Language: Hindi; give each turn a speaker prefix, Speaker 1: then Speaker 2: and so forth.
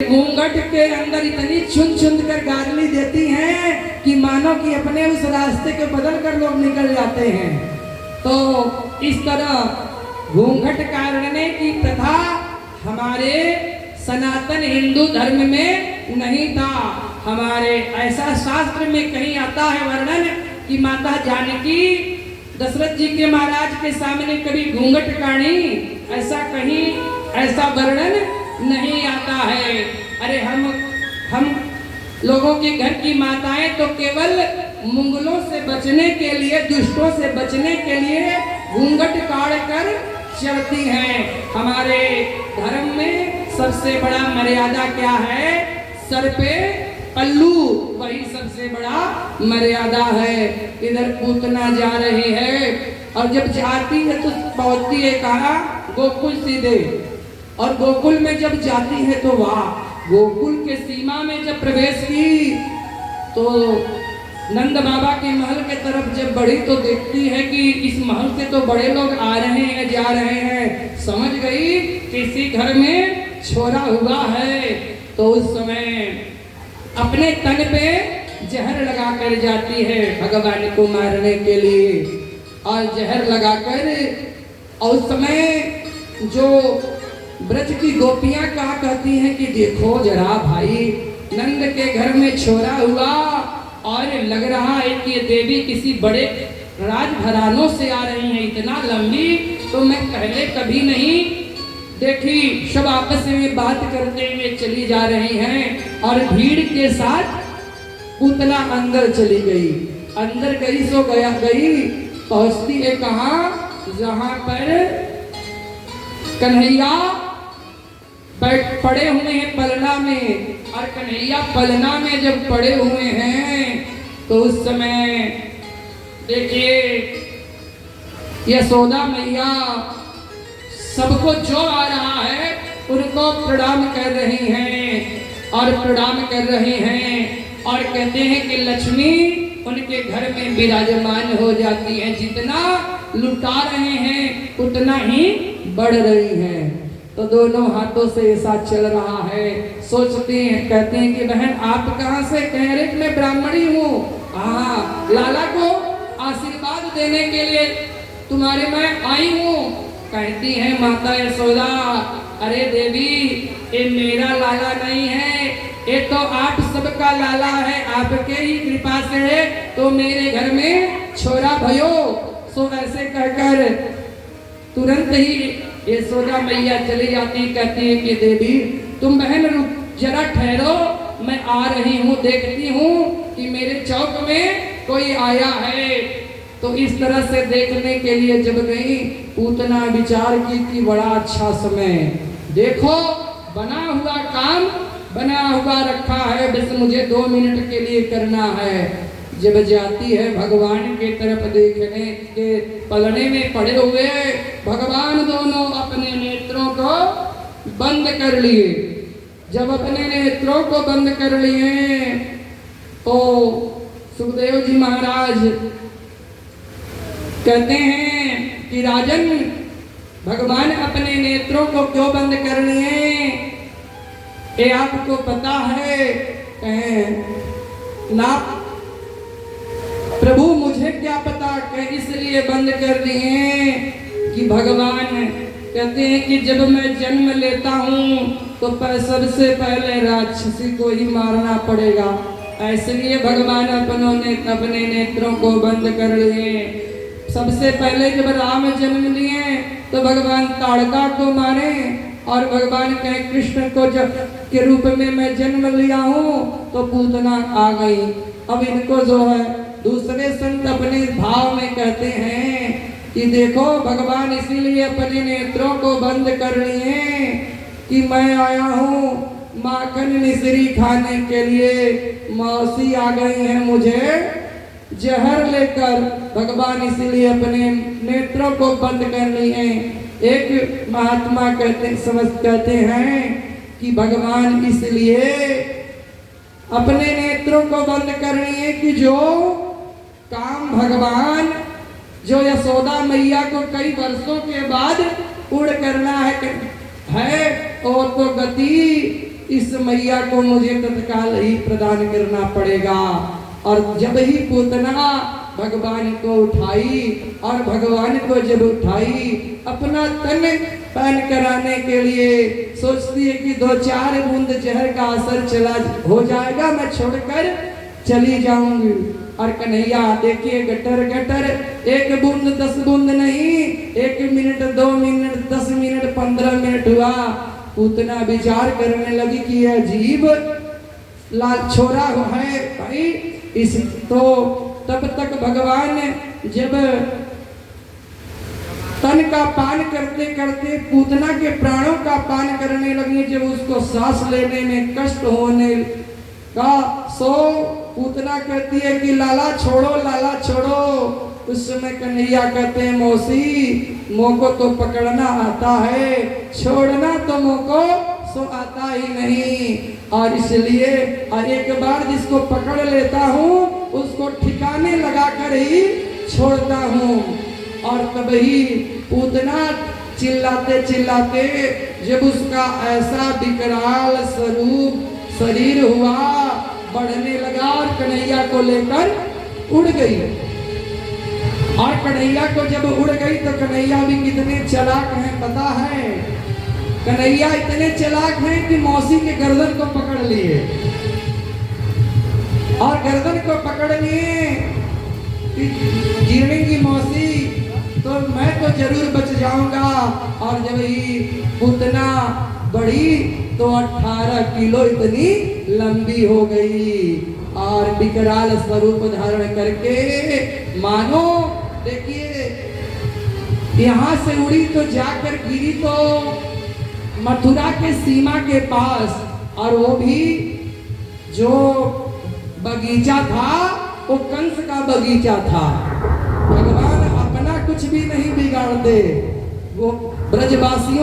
Speaker 1: घूंघट के अंदर इतनी चुन चुन कर गाली देती हैं कि मानो कि अपने उस रास्ते के बदल कर लोग निकल जाते हैं। तो इस तरह घूंघट काटने की प्रथा हमारे सनातन हिंदू धर्म में नहीं था। हमारे ऐसा शास्त्र में कहीं आता है वर्णन कि माता जानकी दशरथ जी के महाराज के सामने कभी घूंघट काढ़ी, ऐसा कहीं ऐसा वर्णन नहीं आता है। अरे हम लोगों के घर की माताएं तो केवल मुंगलों से बचने के लिए, दुष्टों से बचने के लिए घूंघट काढ़ कर चलती हैं। हमारे धर्म में सबसे बड़ा मर्यादा क्या है? सर पे पल्लू, वही सबसे बड़ा मर्यादा है। इधर पूतना जा रही है और जब जाती है तो पहुंचती है कहाँ? गोकुल सीधे। और गोकुल में जब जाती है तो वाह, गोकुल के सीमा में जब प्रवेश की तो नंद बाबा के महल के तरफ जब बढ़ी तो देखती है कि इस महल से तो बड़े लोग आ रहे हैं, जा रहे हैं। समझ गई किसी घर में छोरा हुआ है। तो उस समय अपने तन पे जहर लगाकर जाती है भगवान को मारने के लिए। और जहर लगाकर, और उस समय जो ब्रज की गोपियां कहा कहती हैं कि देखो जरा भाई, नंद के घर में छोरा हुआ और लग रहा है कि ये देवी किसी बड़े राजघरानों से आ रही हैं, इतना लंबी तो मैं पहले कभी नहीं देखी। सब आपस में बात करते हुए चली जा रही हैं और भीड़ के साथ उतना अंदर चली गई। अंदर गई सो गई, पहुंचती है कहाँ? जहां पर कन्हैया पड़े हुए हैं पलना में। और कन्हैया पलना में जब पड़े हुए हैं तो उस समय देखिए यशोदा मैया सबको जो आ रहा है उनको प्रणाम कर रही हैं और प्रणाम कर रही हैं और कहते हैं कि लक्ष्मी उनके घर में विराजमान हो जाती है। जितना लुटा रहे हैं उतना ही बढ़ रही हैं। तो दोनों हाथों से ऐसा चल रहा है। सोचते हैं, कहते हैं कि बहन आप कहाँ से? कह रहे कि मैं ब्राह्मणी हूँ। हाँ, लाला को आशीर्वाद देने के लिए तुम्हारे मैं आई हूँ। कहती है माता यशोदा, अरे देवी ये मेरा लाला नहीं है, ये तो आप सबका लाला है, आपके ही कृपा से है तो मेरे घर में छोरा भयो। सो ऐसे कहकर तुरंत ही यशोदा मैया चली जाती, कहती है कि देवी तुम बहन रुक जरा ठहरो, मैं आ रही हूँ, देखती हूँ कि मेरे चौक में कोई आया है। तो इस तरह से देखने के लिए जब गई, पूतना विचार की कि बड़ा अच्छा समय, देखो बना हुआ काम बना हुआ रखा है, बस मुझे 2 मिनट के लिए करना है। जब जाती है भगवान के तरफ देखने के पलड़े में पड़े हुए भगवान दोनों अपने नेत्रों को बंद कर लिए। जब अपने नेत्रों को बंद कर लिए तो सुखदेव जी महाराज कहते हैं कि राजन भगवान अपने नेत्रों को क्यों बंद कर लिए? ये आपको पता है? ना प्रभु मुझे क्या पता, इसलिए बंद कर दिए कि भगवान कहते हैं कि जब मैं जन्म लेता हूँ तो सबसे पहले राक्षसी को ही मारना पड़ेगा, इसलिए भगवान अपने नेत्रों को बंद कर लिए। सबसे पहले जब राम जन्म लिए तो भगवान ताड़का को मारे और भगवान कहे कृष्ण को जब के रूप में मैं जन्म लिया हूँ तो पूतना आ गई। अब इनको जो है दूसरे संत अपने भाव में कहते हैं कि देखो भगवान इसीलिए अपने नेत्रों को बंद कर लिए कि मैं आया हूँ माखन मिश्री खाने के लिए, मौसी आ गई है मुझे जहर लेकर। भगवान इसीलिए अपने नेत्रों को बंद कर लिए। एक महात्मा कहते हैं कि भगवान इसलिए अपने नेत्रों को बंद कर लिए कि जो काम भगवान जो यशोदा मैया को कई वर्षों के बाद उड़ करना है और तो गति इस मैया को मुझे तत्काल ही प्रदान करना पड़ेगा। और जब ही पूतना भगवान को उठाई और भगवान को जब उठाई अपना तन पान कराने के लिए सोचती है कि 2-4 बूंद जहर का असर चला हो जाएगा, मैं छोड़कर चली जाऊंगी। और कन्हैया देखिए गटर गटर 1 बूंद 10 बूंद नहीं, 1 मिनट 2 मिनट 10 मिनट 15 मिनट हुआ। पूतना विचार करने लगी कि यह अजीब लाल छोरा है भाई। इस तो तब तक भगवान जब तन का पान करते करते पूतना के प्राणों का पान करने लगे, जब उसको सांस लेने में कष्ट होने का सो पूतना कहती है कि लाला छोड़ो, लाला छोड़ो। उस समय कन्हैया कहते हैं मौसी मोको तो पकड़ना आता है, छोड़ना तो मोको सो आता ही नहीं। और इसलिए एक बार जिसको पकड़ लेता हूँ उसको ठिकाने लगाकर ही छोड़ता हूँ। और तभी पूतना चिल्लाते चिल्लाते जब उसका ऐसा विकराल स्वरूप शरीर हुआ बढ़ने लगा और कन्हैया को लेकर उड़ गई। और कन्हैया को जब उड़ गई तो कन्हैया भी कितने चालाक हैं पता है। कन्हैया इतने चालाक हैं कि मौसी के गर्दन को पकड़ लिए और गर्दन को पकड़ लिए गिरने की मौसी तो मैं तो जरूर बच जाऊंगा। और जब ही पूतना बढ़ी तो 18 किलो इतनी लंबी हो गई और विकराल स्वरूप धारण करके मानो देखिए यहाँ से उड़ी तो जाकर गिरी तो मथुरा के सीमा के पास। और वो भी जो बगीचा था वो कंस का बगीचा था। भगवान अपना कुछ भी नहीं बिगाड़ते, वो ब्रजवासियों